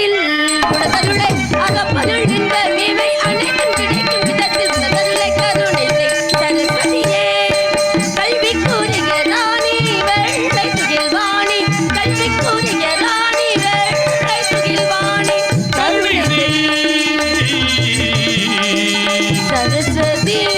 விதத்தில் குணதருளை அகப்பருள் இன்ப மேவை அனைத்தும் கிடைக்கும் விதத்தில் குணதருளை கருணை செய் சரஸ்வதியே கல்விக்குரிய ராணி வெள்ளை துகில்வாணி கல்விக்குரிய ராணி வெள்ளை துகில்வாணி கருணை சரஸ்வதியே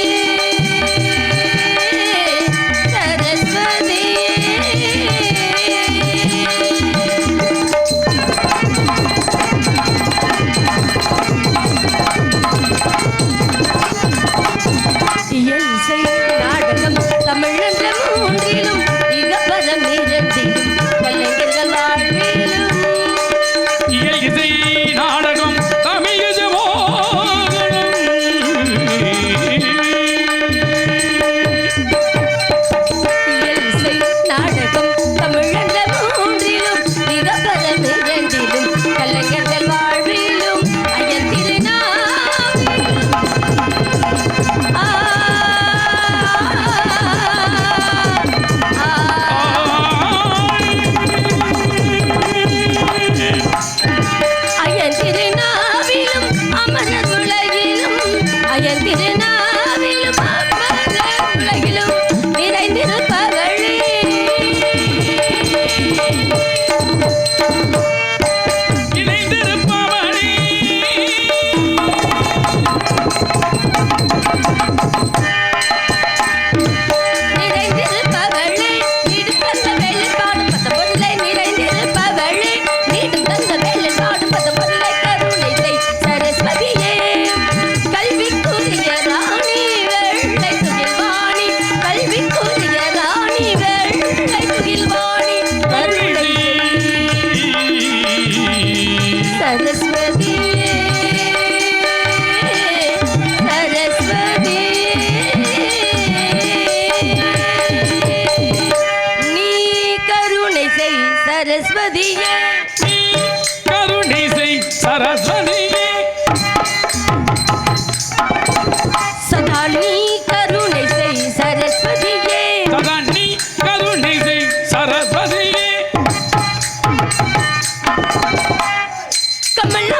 Come on.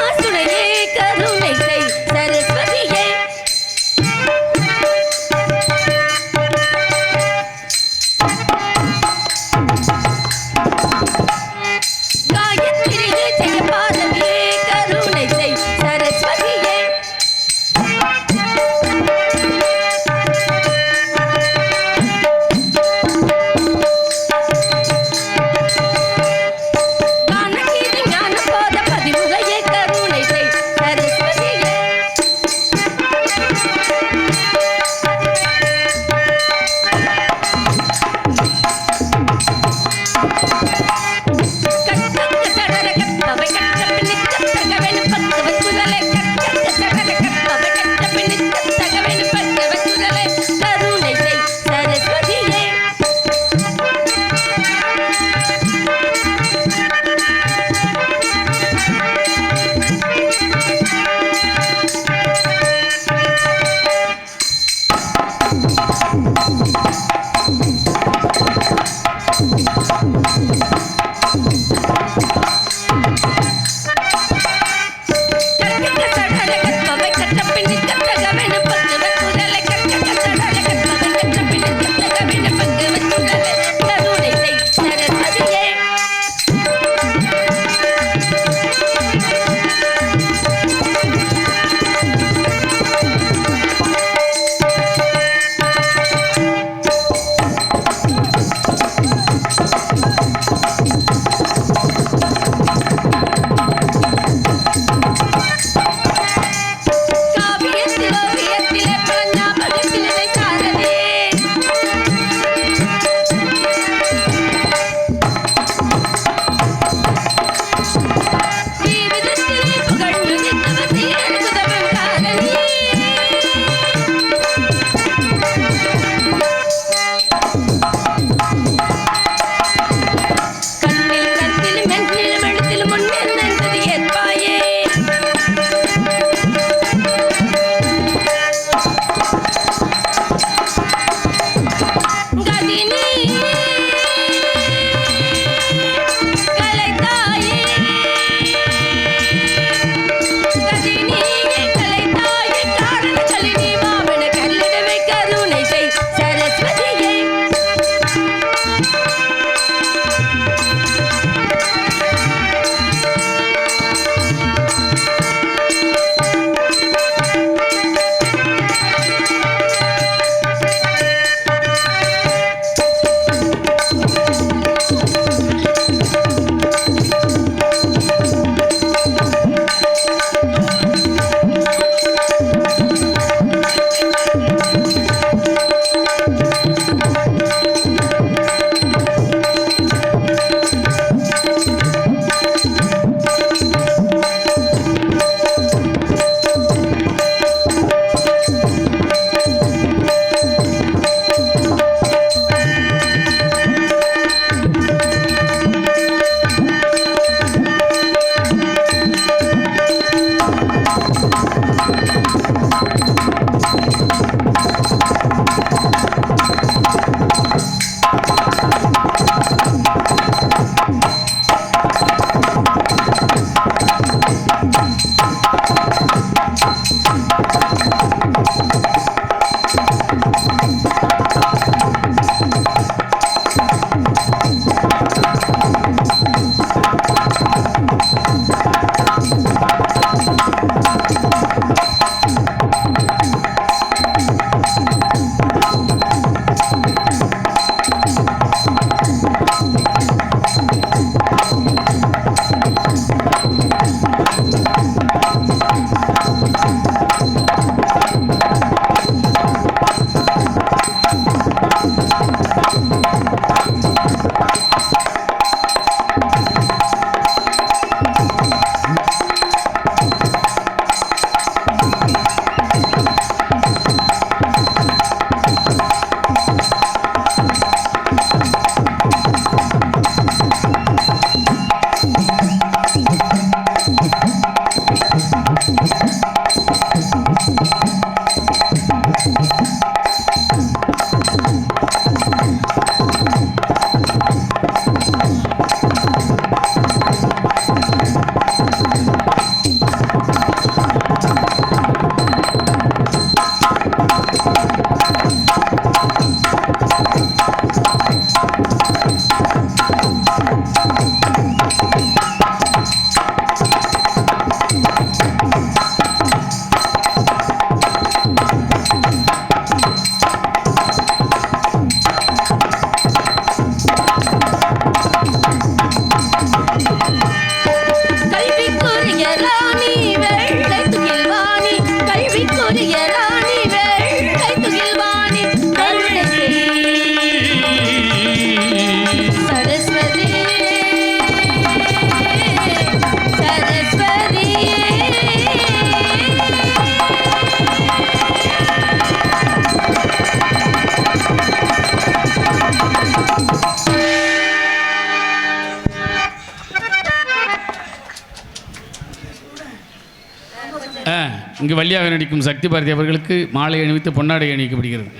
இங்கு வள்ளியாக நடிக்கும் சக்தி பாரதி அவர்களுக்கு மாலை அணிவித்து பொன்னாடை அணிவிக்கப்படுகிறது.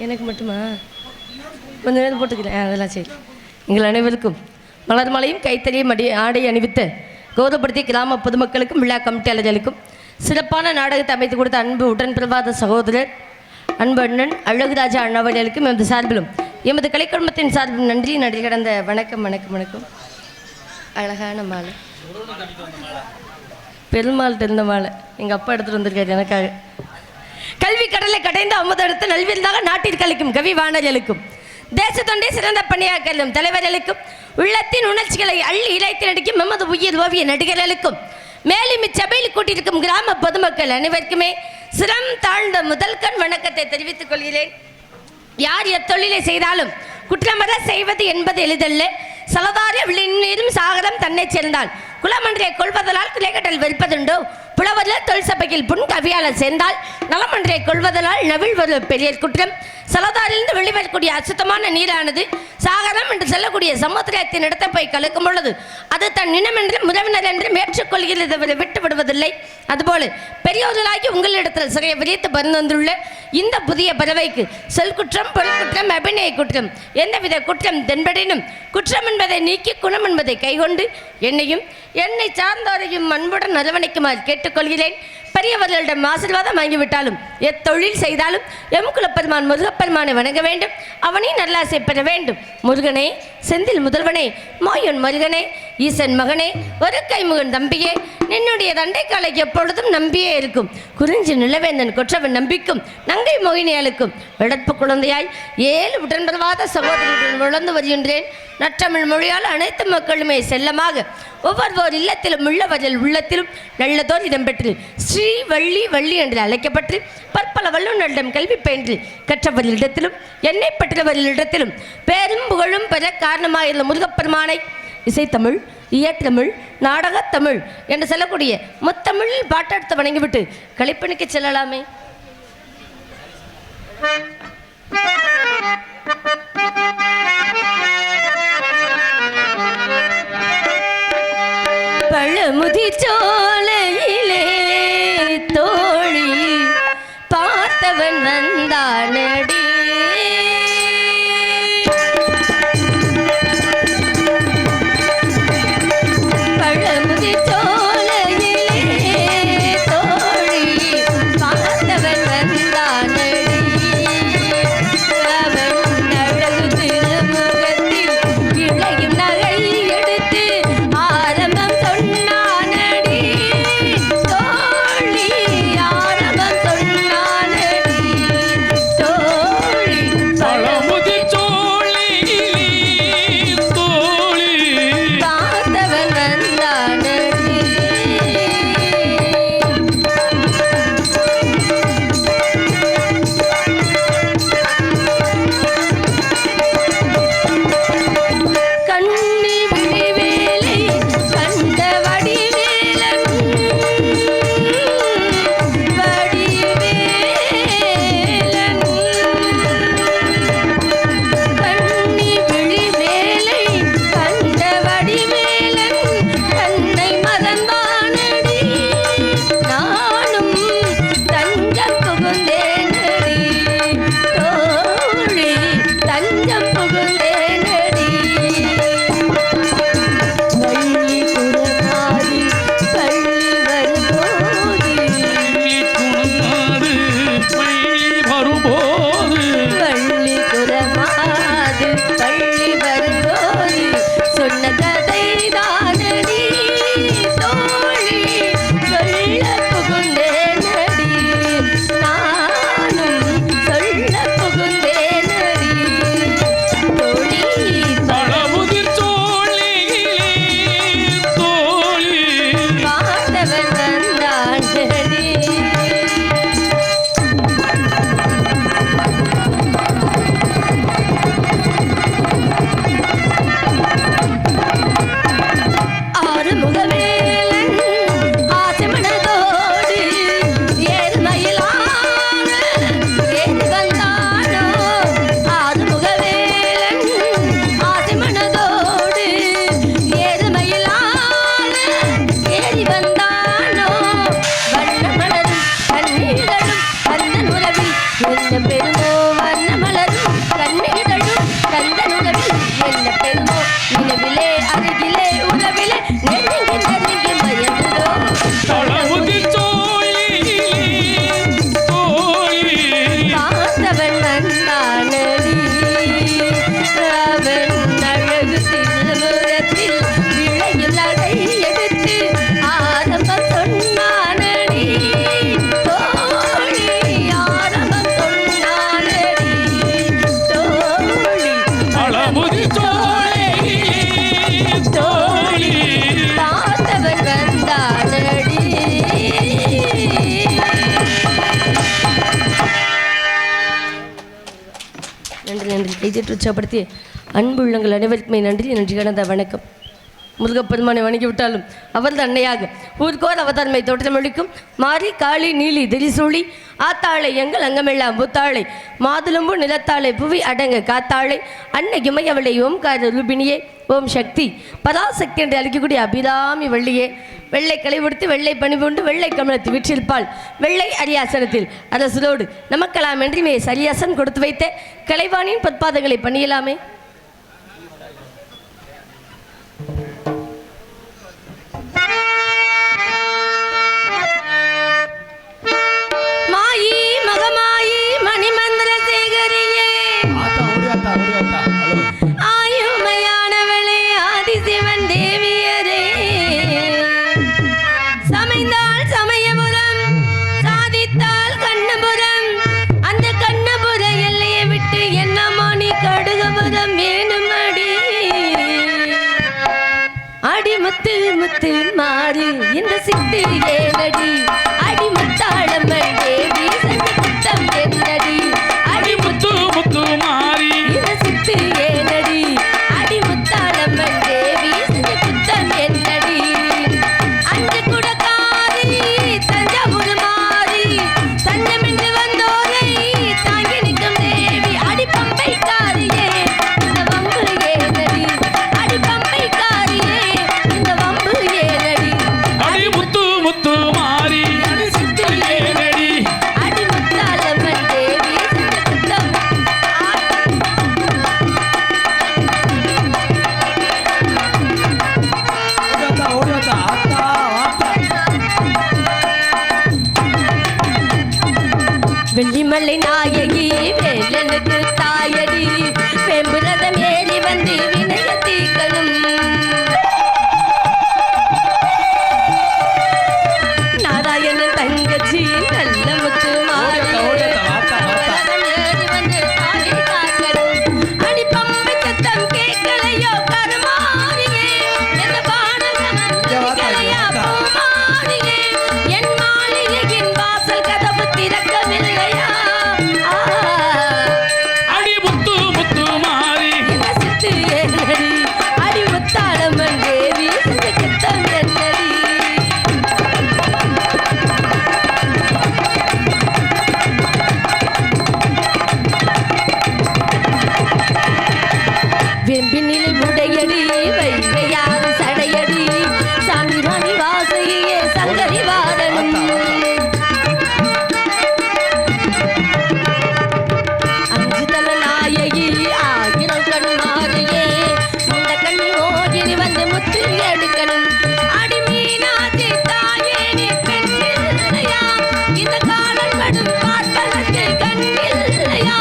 எனக்கு மட்டுமா கொஞ்ச நேரம் போட்டுக்கிறேன். அதெல்லாம் சரி. எங்கள் அனைவருக்கும் மலர் மாலையும் கைத்தறியும் ஆடை அணிவித்த கௌரவப்படுத்திய கிராம பொதுமக்களுக்கும் விழா கமிட்டியாளர்களுக்கும் சிறப்பான நாடகத்தை அமைத்து கொடுத்த அன்பு உடன் பிரபாத சகோதரர் அன்பு அண்ணன் அழகுராஜா அண்ணாவர்களுக்கும் எமது சார்பிலும் எமது கலைக்குடும்பத்தின் சார்பிலும் நன்றி கடந்த வணக்கம் வணக்கம் வணக்கம். அழகான மாலை, பெருமாள் தெரிந்த மாலை எங்கள் அப்பா எடுத்துகிட்டு வந்திருக்காரு எனக்காக. கல்வி கடலை கடைந்து அமுதெடுத்து நல்விருந்தாக நாட்டிற்கு அளிக்கும் கவி வாணர்களுக்கும் தேச தொண்டை சிறந்த பணியாற்றும் தலைவர்களுக்கும் உள்ளத்தின் உணர்ச்சிகளை அள்ளி இழைத்து நடிக்கும் எமது உயிர் ஓவிய நடிகர்களுக்கும் மேலும் இச்சபையில் கூட்டியிருக்கும் கிராம பொதுமக்கள் அனைவருக்குமே சிரம் தாழ்ந்த முதல் கண் வணக்கத்தை தெரிவித்துக் கொள்கிறேன். யார் எத்தொழிலை செய்தாலும் குற்றமர செய்வது என்பது எளிதல்ல. சலதாரிய விழிநீரும் சாகரம் தன்னை சேர்ந்தால் குலமன்றை கொள்வதனால் குலைகட்டல் வெறுப்பதுண்டோ. புலவரில் தொழில் சபையில் புன் கவியாளர் சேர்ந்தால் நலமன்றை கொள்வதனால் நவில் ஒரு பெரிய குற்றம். சலதாரிலிருந்து வெளிவரக்கூடிய அசுத்தமான நீரானது சாகரம் என்று சொல்லக்கூடிய சமுத்திரத்தின் இடத்தை போய் கலக்கும் பொழுது அது தன் இனம் என்று உறவினர் என்று ஏற்றுக்கொள்கிறது, விட்டு விடுவதில்லை. அதுபோல பெரியோர்களாகி உங்களிடத்தில் சிறைய விரித்து பரிந்துள்ள இந்த புதிய பறவைக்கு சொல் குற்றம், பொருள் குற்றம், அபிநய குற்றம், எந்தவித குற்றம் தென்படினும் குற்றம் என்பதை நீக்கி குணம் என்பதை கைகொண்டு என்னையும் என்னை சார்ந்தோரையும் அன்புடன் அரவணைக்குமாறு கேட்டுக்கொள்கிறேன். பெரியவர்களிடம் ஆசீர்வாதம் வாங்கிவிட்டாலும் எத்தொழில் செய்தாலும் எம் குலப்பெருமான் முருகப்பெருமானை வணங்க வேண்டும், அவனை நல்லாசை பெற வேண்டும். முருகனே, செந்தில் முதல்வனே, மாயன் மருகனே, ஈசன் மகனே, ஒரு கைமுகன் தம்பியே, நின்னுடைய தண்டைக்காலை எப்பொழுதும் நம்பியே இருக்கும். குறிஞ்சி நிலவேந்தன் கொற்றவன் நம்பிக்கும் நங்கை மோகினியாளுக்கும் விடப்பு குழந்தையாய் 7 உடன்படாத சகோதரர்களுடன் வளர்ந்து வருகின்றேன். நற்றமிழ் மொழியால் அனைத்து மக்களுமே செல்லமாக ஒவ்வொரு இல்லத்திலும் உள்ளவர்கள் உள்ளத்திலும் நல்லதோர் இடம்பெற்று ஸ்ரீ வள்ளி வள்ளி என்று அழைக்கப்பட்டு பற்பல வல்லுநரிடம் கல்வி பயின்று கற்றவர்களிடத்திலும் என்னை பெற்றவர்களிடத்திலும் பேரும் புகழும் பெற காரணமாயிருந்த முருகப்பெருமானை இசைத்தமிழ், இயற்றமிழ், நாடகத்தமிழ் என்று சொல்லக்கூடிய முத்தமிழில் பாட்டெடுத்து வணங்கிவிட்டு கலைப்பணிக்கு செல்லலாமே. பழமுதி சோலையிலே தோழி பார்த்தவன் வந்தானடி. பழமுதி சோலையிலே தோழி பார்த்தவன் வந்தானடி. அவன் அழகு திருமுகத்தில் இளையும் நகை எடுத்து ஆரம்பம் சொன்னானடி. நிலவிலே அருகிலே உறவிலே நெருங்கி நெருங்கி மயங்குதோம் பார்த்தவன் வந்தானடி அவன் அழகு திருமுகத்தில் விளையும் நடை எடுத்து ஆரம்பம் சொன்னானடி தோழி ஆரம்பம் சொன்னானடி தோழி அளமுதி தோழி பார்த்தவன் வந்தானடி. நன்றி நன்றி கைதட்டி உற்சாகப்படுத்தி அன்புள்ளங்கள் அனைவருக்குமே நன்றி நன்றி கடந்த வணக்கம். முருகப்பெருமானை வணங்கி விட்டாலும் அவரது அன்னையாக ஊர்கோர் அவதாரமை தோற்றமளிக்கும் மாறி காளி நீலி திரிசூழி ஆத்தாளை எங்கள் அங்கமெல்லாம் புத்தாளை மாதுளம்பு நிலத்தாளை புவி அடங்க காத்தாளை அன்னை இமையவளை ஓம்கார ரூபினியே ஓம் சக்தி பராசக்தி என்று அழைக்கக்கூடிய அபிராமி வள்ளியே வெள்ளை களைவுடுத்து வெள்ளை பணிபுண்டு வெள்ளை கமலத்து வீற்றிருப்பாள் வெள்ளை அரியாசனத்தில் அரசரோடு நமக்கெல்லாம் என்றுமே சரியாசன் கொடுத்து வைத்த கலைவாணியின் பொற்பாதங்களை பண்ணியலாமே. மாயி மகமாயி மணிமந்திர சேகரியே ஆயுமையானவளே ஆதிசிவன் தேவியரே சமைந்தால் சமயபுரம் சாதித்தால் கண்ணபுரம் அந்த கண்ணபுர எல்லையை விட்டு என்னம்மா நீ கடுகபுரம் வேணும் அடி முத்து முத்து மாறி இந்த சித்து ஏனடி அடி முத்தாளம்மன் தேவி சங்க குத்தம் என்னடி அடி முத்து முத்து மாறி இந்த சித்து ஏனடி அடி முத்தாளம்மன் தேவி சங்க குத்தம் என்னடி அஞ்சு குடக்காரி தஞ்சாவூர் மாறி தஞ்சமென்று வந்தோரை தாங்கி நிற்கும் தேவி அடி பம்பைக்காரியே இந்த வம்பு ஏனடி அடி பம்பைக்காரியே இந்த வம்பு ஏனடி அடி முத்து முத்து மாறி ஏனடி அடி முத்தாளம்மன் தேவி சங்க குத்தம் வெள்ளிமலை நாயகி வேலனுக்கு தாயடி வெம்புரதம் ஏறி வந்து வினய தீக்கணும் நாராயணன் தங்கச்சி நல்ல முத்து மாறி வெம்புரதம் ஏறி வந்து தாயை காக்கணும் அடி பம்பை சத்தம் கேட்கலையோ கருமாரியே எந்த பாடகமன் கேட்கலையா பூமாரியே என் மாளிகையின் வாசல் கதவு திறக்கவில்லையா அடி முத்து முத்து மாறி இந்த சித்து என்னடி அடி முத்தாளம்மன் தேவி இந்த குத்தம் என்னடி வெம்பினிலை உடையடி வைகையாறு சடையடி சாமி ராணி வாசையே சங்கரி வாரணும் அஞ்சு தல நாயகி ஆயிரம் கண் மாறியே இந்த கண்ணி ஓகிரி வந்து முத்து எடுக்கணும் அடி மீனாட்சி தாயே நீ பெண்ணில்லையா இந்த காலம் கடும் பார்ப்பதற்கு கண்ணில்லையா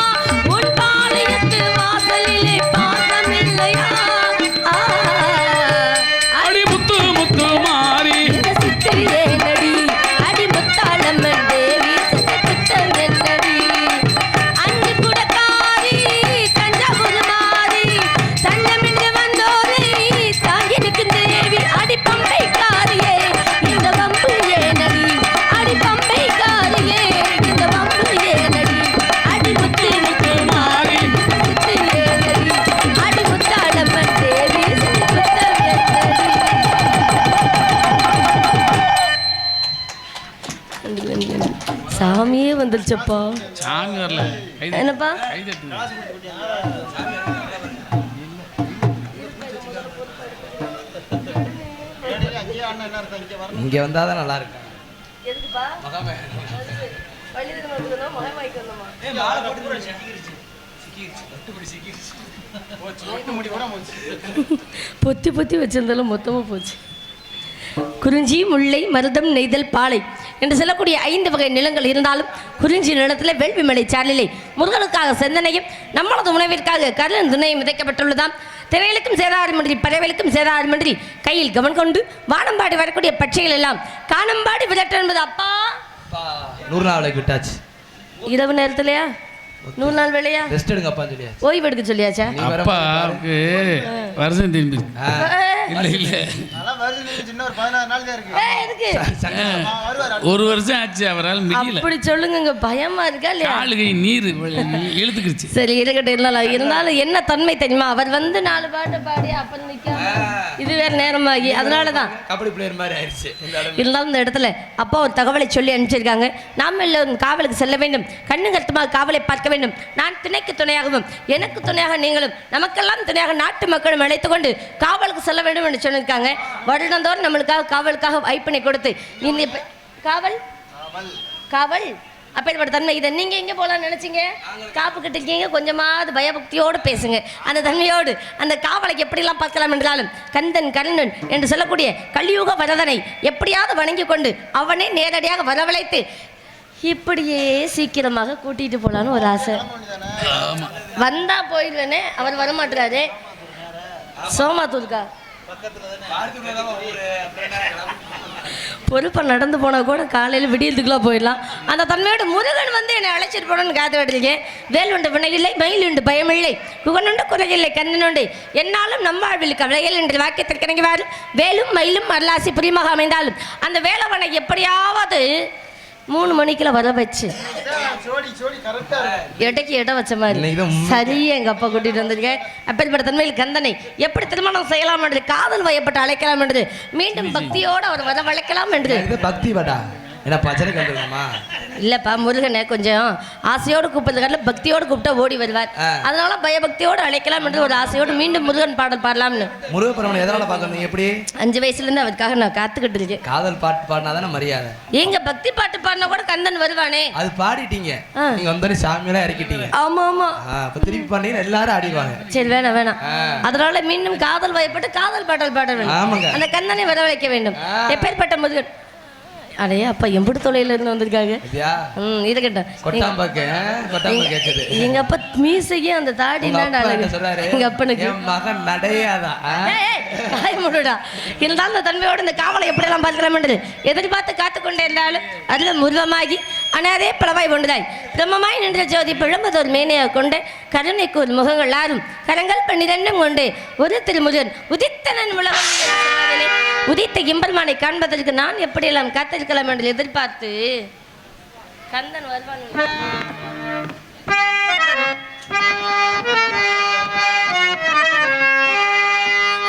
உன் பாளையத்து வாசலிலே பாசமில்லையா அடி முத்து முத்து மாறி இந்த சித்து ஏனடி அடி முத்தாளம்மன் தேவி சங்க குத்தம் என்னடி அஞ்சு குடக்காரி தஞ்சாவூர் மாறி தஞ்சமென்று வந்தோரை தாங்கி நிற்கும் தேவி அடி பம்பைக்காரியே இந்த வம்பு ஏனடி அடி பம்பைக்காரியே இந்த வம்பு ஏனடி அடி முத்து முத்து மாறி சித்து ஏனடி அடி முத்தாளம்மன் தேவி சங்க குத்தம் என்னடி சாமியே வந்துருச்சப்பா. சாமி வரல என்னப்பா கை தட்டு இங்கே வந்தால் தான் நல்லா இருக்கும். எதுக்குப்பா பள்ளி திரும்ப மகமாய்க்கு வந்தோமா பொத்தி பொத்தி வச்சிருந்தாலும் மொத்தமாக போச்சு. குறிஞ்சி, முல்லை, மருதம், நெய்தல், பாலை என்று சொல்லக்கூடிய 5 வகை நிலங்கள் இருந்தாலும் குறிஞ்சி நிலத்தில் வேள்வி மலை சாரலிலே முருகனுக்காக செந்தனையும் நம்மளது உணவிற்காக கருண் துணையும் விதைக்கப்பட்டுள்ளதாம். திரைகளுக்கும் சேதாரமின்றி பறவைகளுக்கும் சேதாரமின்றி கையில் கவன் கொண்டு வானம்பாடி வரக்கூடிய பட்சிகள் எல்லாம் காணம்பாடி விரட்டு என்பது. அப்பா 100 நாள் வேலைக்கு விட்டாச்சு. இரவு நேரத்துலையா 100 நாள் வேலையா? ரெஸ்ட் எடுங்க அப்பா சொல்லியா? ஓய்வு எடுக்க சொல்லியாச்சா? அப்பாவுக்கு வருஷம் திரும்பி இல்ல இல்ல ஒரு வருஷம் ஆச்சு, அவரால் முடியல. அப்படி சொல்லுங்க, பயமா இருக்கா இல்லையா? காலுகை நீர் இழுத்துக்கிடுச்சு. சரி இருக்கட்டும். இருந்தாலும் என்ன தன்மை தெரியுமா, அவர் வந்து 4 பாட்டு பாடி அப்புறம் நிற்காம இது வேற நேரமாகி அதனாலதான் கபடி பிளேயர் மாதிரி ஆயிடுச்சு. இருந்தாலும் இந்த இடத்துல அப்பா ஒரு தகவலை சொல்லி அனுப்பிச்சிருக்காங்க. நாம் எல்லோரும் காவலுக்கு செல்ல வேண்டும், கண்ணு கருத்துமாக காவலை பார்க்க வேண்டும். நான் துணைக்கு துணையாகவும் எனக்கு துணையாக நீங்களும் நமக்கெல்லாம் துணையாக நாட்டு மக்களும் அழைத்து கொண்டு காவலுக்கு செல்ல வேண்டும் என்று சொல்லியிருக்காங்க. வருடந்தோறும் நம்மளுக்காக காவலுக்காக வாய்ப்பினை கொடுத்து இந்த காவல் காவல் அப்பேற்பட்ட தன்மை. இதை நீங்கள் எங்கே போகலான்னு நினச்சிங்க? காப்பு கட்டிருக்கீங்க, கொஞ்சமாவது பயபக்தியோடு பேசுங்க. அந்த தன்மையோடு அந்த காவலை எப்படிலாம் பார்க்கலாம் என்றாலும் கந்தன் கருணன் என்று சொல்லக்கூடிய கலியுக வரதனை எப்படியாவது வணங்கி கொண்டு அவனை நேரடியாக வரவழைத்து இப்படியே சீக்கிரமாக கூட்டிகிட்டு போகலான்னு ஒரு ஆசை. வந்தா போயிடுவேனே, அவர் வரமாட்டுறாரு. சோமாத்தூர்க்கா பொறுப்பா நடந்து போனா கூட காலையில் விடியறதுக்குலாம் போயிடலாம். அந்த தன்மையோட முருகன் வந்து என்னை அழைச்சிட்டு போனோன்னு காத்து விட்டுருக்கேன். வேல் உண்டு வினையில்லை, மயில் உண்டு பயமில்லை, குகனுண்டு குறையில்லை, கண்ணனுண்டு என்னாலும் நம்மாழ்வில் கவலைகள் என்று வாக்கியத்திற்கு இணங்குவார். வேலும் மயிலும் அருளாசி புரிமாக அமைந்தாலும் அந்த வேலவனை எப்படியாவது 3 மணிக்குள்ள வர வச்சு எடைக்கு இடம் வச்ச மாதிரி சரியா எங்க அப்பா கூட்டிட்டு வந்திருக்கேன். அப்பேற்பட்ட தன்மையில் கந்தனை எப்படி திருமணம் செய்யலாம் என்று, காதல் வயப்பட்டு அழைக்கலாம் என்று, மீண்டும் பக்தியோடு அவர் வரவழைக்கலாம் என்று. பக்தி படா என்ன பஜனை கண்டுமா இல்லப்பா, முருகனை கொஞ்சம் ஆசையோடு கூப்பிடுறதுக்காக பக்தியோடு கூப்பிட்டா ஓடி வருவார். அதனால பயபக்தியோடு அழைக்கலாம் என்று ஒரு ஆசையோடு மீண்டும் முருகன் பாடல் பாடலாம்னு. முருகப்பெருமானை எதனால பார்க்கணும்? எப்படி 5 வயசுல இருந்து அவருக்காக நான் காத்துக்கிட்டு இருக்கேன். காதல் பாட்டு பாடினாதானே மரியாதை. எங்க பக்தி பாட்டு பாடினா கூட கந்தன் வருவானே. அது பாடிட்டீங்க, நீங்க வந்தோடனே சாமியெல்லாம் இறக்கிட்டீங்க. ஆமா ஆமா, இப்ப திருப்பி பாண்டீங்கன்னா எல்லாரும் ஆடிடுவாங்க. சரி வேணாம் வேணாம். அதனால மீண்டும் காதல் வயப்பட்டு காதல் பாடல் பாட வேண்டும். அந்த கந்தனை வரவழைக்க வேண்டும். எப்பேற்பட்ட முருகன் அடையே அப்பா எம்புடு தொலைல இருந்து வந்திருக்காங்க. எங்க அப்பா மீசையே அந்த தாடி எங்க அப்பனுக்கு மகன் நடையாதா இருந்தாலும் அந்த தன்மையோடு இந்த காவலை எப்படி எல்லாம் பார்க்கலாம் என்று எதிர்பார்த்து காத்துக்கொண்டே இருந்தாலும் அதுல முருகமாகி அனாரே பலவாய் ஒன்றுதாய் பிரம்மமாய் நின்ற ஜோதி பிழம்பதோர் மேனையாக கொண்டு கருணைக்கு ஒரு முகங்கள் ஆறும் கரங்கள் 12 கொண்டு ஒரு திருமுருகன் உதித்தனன் உலகம் உதித்த எம்பெருமானை காண்பதற்கு நான் எப்படியெல்லாம் காத்திருக்கலாம் என்று எதிர்பார்த்து கந்தன் வருவான்.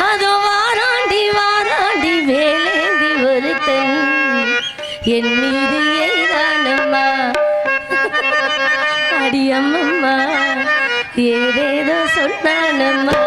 அதோ வாராண்டி வாராண்டி வேலேந்தி ஒருத்தன் என் மீது ஏதானம்மா அடியம்மம்மா ஏதேதோ சொன்னானம்மா.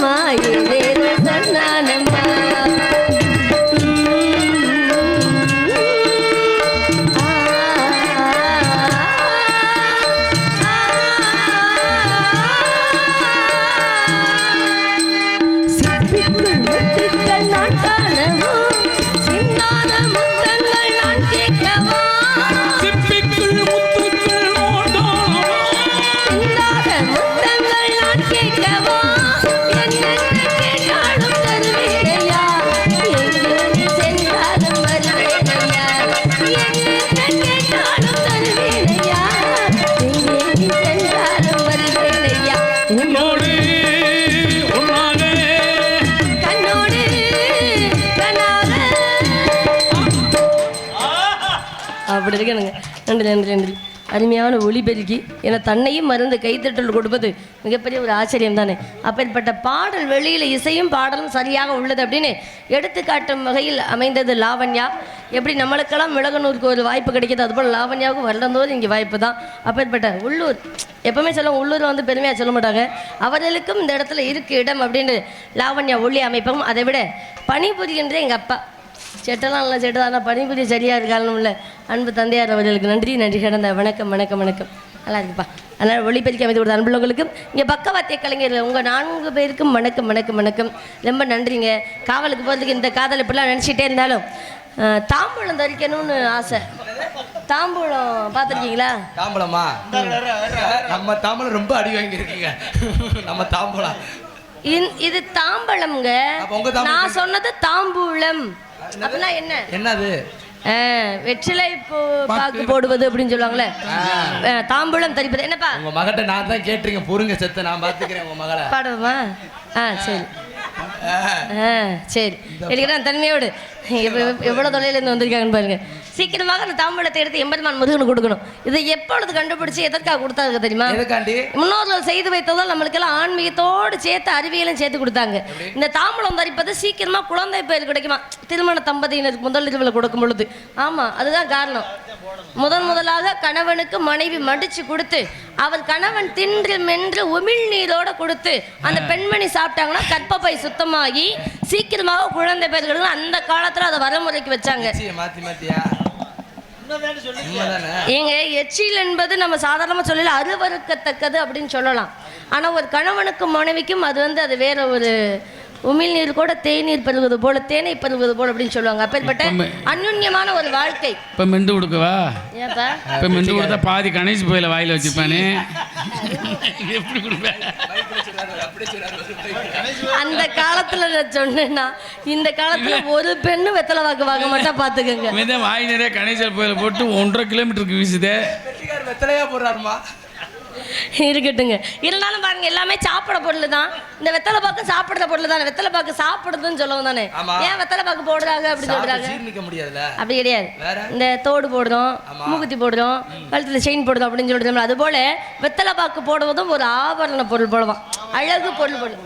சொன்னானம்மா ஏதேதோ சொன்னானம்மா அப்படி இருக்கணுங்க. நன்றி நன்றி நன்றி. அருமையான ஒளிபெருக்கி என தன்னையும் மறந்து கைத்தட்டல் கொடுப்பது மிகப்பெரிய ஒரு ஆச்சரியம் தானே. அப்பேற்பட்ட பாடல் வெளியில் இசையும் பாடலும் சரியாக உள்ளது அப்படின்னு எடுத்துக்காட்டும் வகையில் அமைந்தது லாவண்யா. எப்படி நம்மளுக்கெல்லாம் மிளகனூருக்கு ஒரு வாய்ப்பு கிடைக்கிது, அதுபோல் லாவண்யாவுக்கும் வருடந்தோறும் இங்கே வாய்ப்பு தான். அப்பேற்பட்ட உள்ளூர் எப்பவுமே சொல்லுவோம், உள்ளூரில் வந்து பெருமையாக சொல்ல மாட்டாங்க, அவர்களுக்கும் இந்த இடத்துல இருக்கு இடம் அப்படின்னு லாவண்யா ஒளி அமைப்பவும். அதை விட பணிபுரிகின்ற எங்கள் அப்பா செட்டெல்லாம் நல்லா செட்டு தான், ஆனால் பணிபுரிய சரியாக இருக்காலும் இல்லை அன்பு தந்தையார் அவர்களுக்கு நன்றி நன்றி கிடந்த வணக்கம் வணக்கம் வணக்கம். நல்லா இருக்குப்பா. அதனால் ஒளிபெருக்கி அமைத்து கொடுத்த அன்புள்ளவங்களுக்கும் இங்கே பக்கவாத்திய கலைஞர்கள் உங்கள் 4 பேருக்கும் வணக்கம் வணக்கம் வணக்கம். ரொம்ப நன்றிங்க. காவலுக்கு போகிறதுக்கு இந்த காதல் இப்படிலாம் நினச்சிட்டே இருந்தாலும் தாம்பூலம் தரிக்கணும்னு ஆசை. தாம்பூலம் பார்த்துருக்கீங்களா? தாம்பூலமா? நம்ம தாம்பூலம் ரொம்ப அடி வாங்கியிருக்கீங்க. நம்ம தாம்பூலம் இது தாம்பழம்ங்க. நான் சொன்னது தாம்பூலம். அப்படின்னா என்ன? என்னது? வெற்றிலை பாக்கு போடுவது அப்படின்னு சொல்லுவாங்களே, தாம்பூலம் தரிப்பது. என்னப்பா உங்க மகட்ட நான் தான் கேட்டுறீங்க, பொறுங்க செத்த நான் பாத்துக்கிறேன் உங்க மகளை. பாடுவோமா? சரி சரி. எடுக்கிற தன்மையோடு எவ்வளோ தொலைலேருந்து வந்திருக்காங்கன்னு பாருங்க. சீக்கிரமாக அந்த தாம்பூலத்தை எடுத்து எம்பெருமான் முருகனுக்கு கொடுக்கணும். இதை எப்பொழுது கண்டுபிடிச்சி எதற்காக கொடுத்தாங்க தெரியுமா? முன்னோர்கள் செய்து வைத்ததால் நம்மளுக்கெல்லாம் ஆன்மீகத்தோடு சேர்த்து அறிவியலும் சேர்த்து கொடுத்தாங்க. இந்த தாம்பூலம் தரிப்பது சீக்கிரமாக குழந்தை பேர் கிடைக்குமா திருமண தம்பதியினருக்கு முதல் இரவில் கொடுக்கும் பொழுது. ஆமாம், அதுதான் காரணம். முதலாக கணவனுக்கு மனைவி மடிச்சு கொடுத்து அவர் கணவன் தின்று மென்று உமிழ் நீரோட கொடுத்து அந்த பெண்மணி சாப்பிட்டாங்கன்னா கற்பப்பை சுத்தமாகி சீக்கிரமாக குழந்தை பேர்கள். அந்த காலத்துல அதை வரமுறைக்கு வச்சாங்க. ஏங்க, எச்சில் என்பது நம்ம சாதாரணமாக சொல்லல, அருவருக்கத்தக்கது அப்படின்னு சொல்லலாம். ஆனா ஒரு கணவனுக்கும் மனைவிக்கும் அது வந்து அது வேற ஒரு உமிழ் நீர் கூட தேநீர் பெறுவது போல, தேனை பெறுவது போல அப்படின்னு சொல்லுவாங்க. அப்பேற்பட்ட அந்யுன்யமான ஒரு வாழ்க்கை. இப்போ மெண்டு கொடுக்கவா? ஏப்பா இப்போ மெண்டு கொடுத்தா பாதி கணேஷ் போயில வாயில வச்சுப்பானே, எப்படி கொடுப்பேன்? அந்த காலத்துல நான் சொன்னேன்னா இந்த காலத்துல ஒரு பெண்ணு வெத்தலை வாக்கு வாங்க மாட்டா பாத்துக்கங்க. வாய் நிறைய கணேசர் போயில போட்டு 1.5 கிலோமீட்டருக்கு வீசுதே. வெத்தலையா போடுறாருமா? இருக்கட்டுங்க. இருந்தாலும் பாருங்க, எல்லாமே சாப்பிட பொருள் தான். இந்த வெத்தலை பாக்கு சாப்பிடுற பொருள் தானே. வெத்தலை பாக்கு சாப்பிடுறதுன்னு சொல்லவும் தானே. ஏன் வெத்தலை பாக்கு போடுறாங்க அப்படி சொல்றாங்க? அப்படி கிடையாது. இந்த தோடு போடுறோம், மூக்குத்தி போடுறோம், கழுத்துல செயின் போடுறோம் அப்படின்னு சொல்றோம். அது போல வெத்தலை பாக்கு போடுவதும் ஒரு ஆபரண பொருள் போடுவான், அழகு பொருள் போடும்.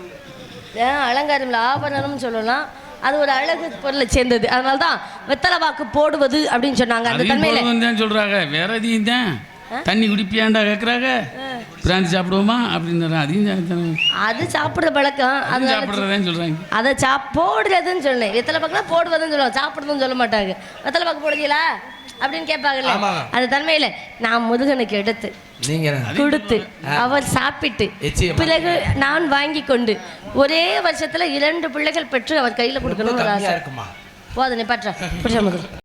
அலங்காரம் ஆபரணம்னு சொல்லலாம். அது ஒரு அழகு பொருளை சேர்ந்தது. அதனால்தான் வெத்தலை பாக்கு போடுவது அப்படின்னு சொன்னாங்க. அந்த தன்மையில சொல்றாங்க. வேற எதையும் தான் தண்ணி குடிப்பியாண்டா கேட்குறாங்க. பிராந்தி சாப்பிடுவோமா அப்படின்னு அதையும் அது சாப்பிட்ற பழக்கம். அது சாப்பிட்றதுன்னு சொல்கிறாங்க. அதை போடுறதுன்னு சொன்னேன். வெத்தலை பாக்குலாம் போடுவதுன்னு சொல்லுவாங்க, சாப்பிட்றதுன்னு சொல்ல மாட்டாங்க. வெத்தலை பாக்கு போடுறீங்களா அப்படின்னு கேட்பாங்கல்ல. அந்த தன்மையில நான் முருகனுக்கு எடுத்து கொடுத்து அவர் சாப்பிட்டு பிறகு நான் வாங்கி கொண்டு ஒரே வருஷத்துல 2 பிள்ளைகள் பெற்று அவர் கையில கொடுக்கணும்னு ஒரு ஆசை. போதும், நிப்பாற்ற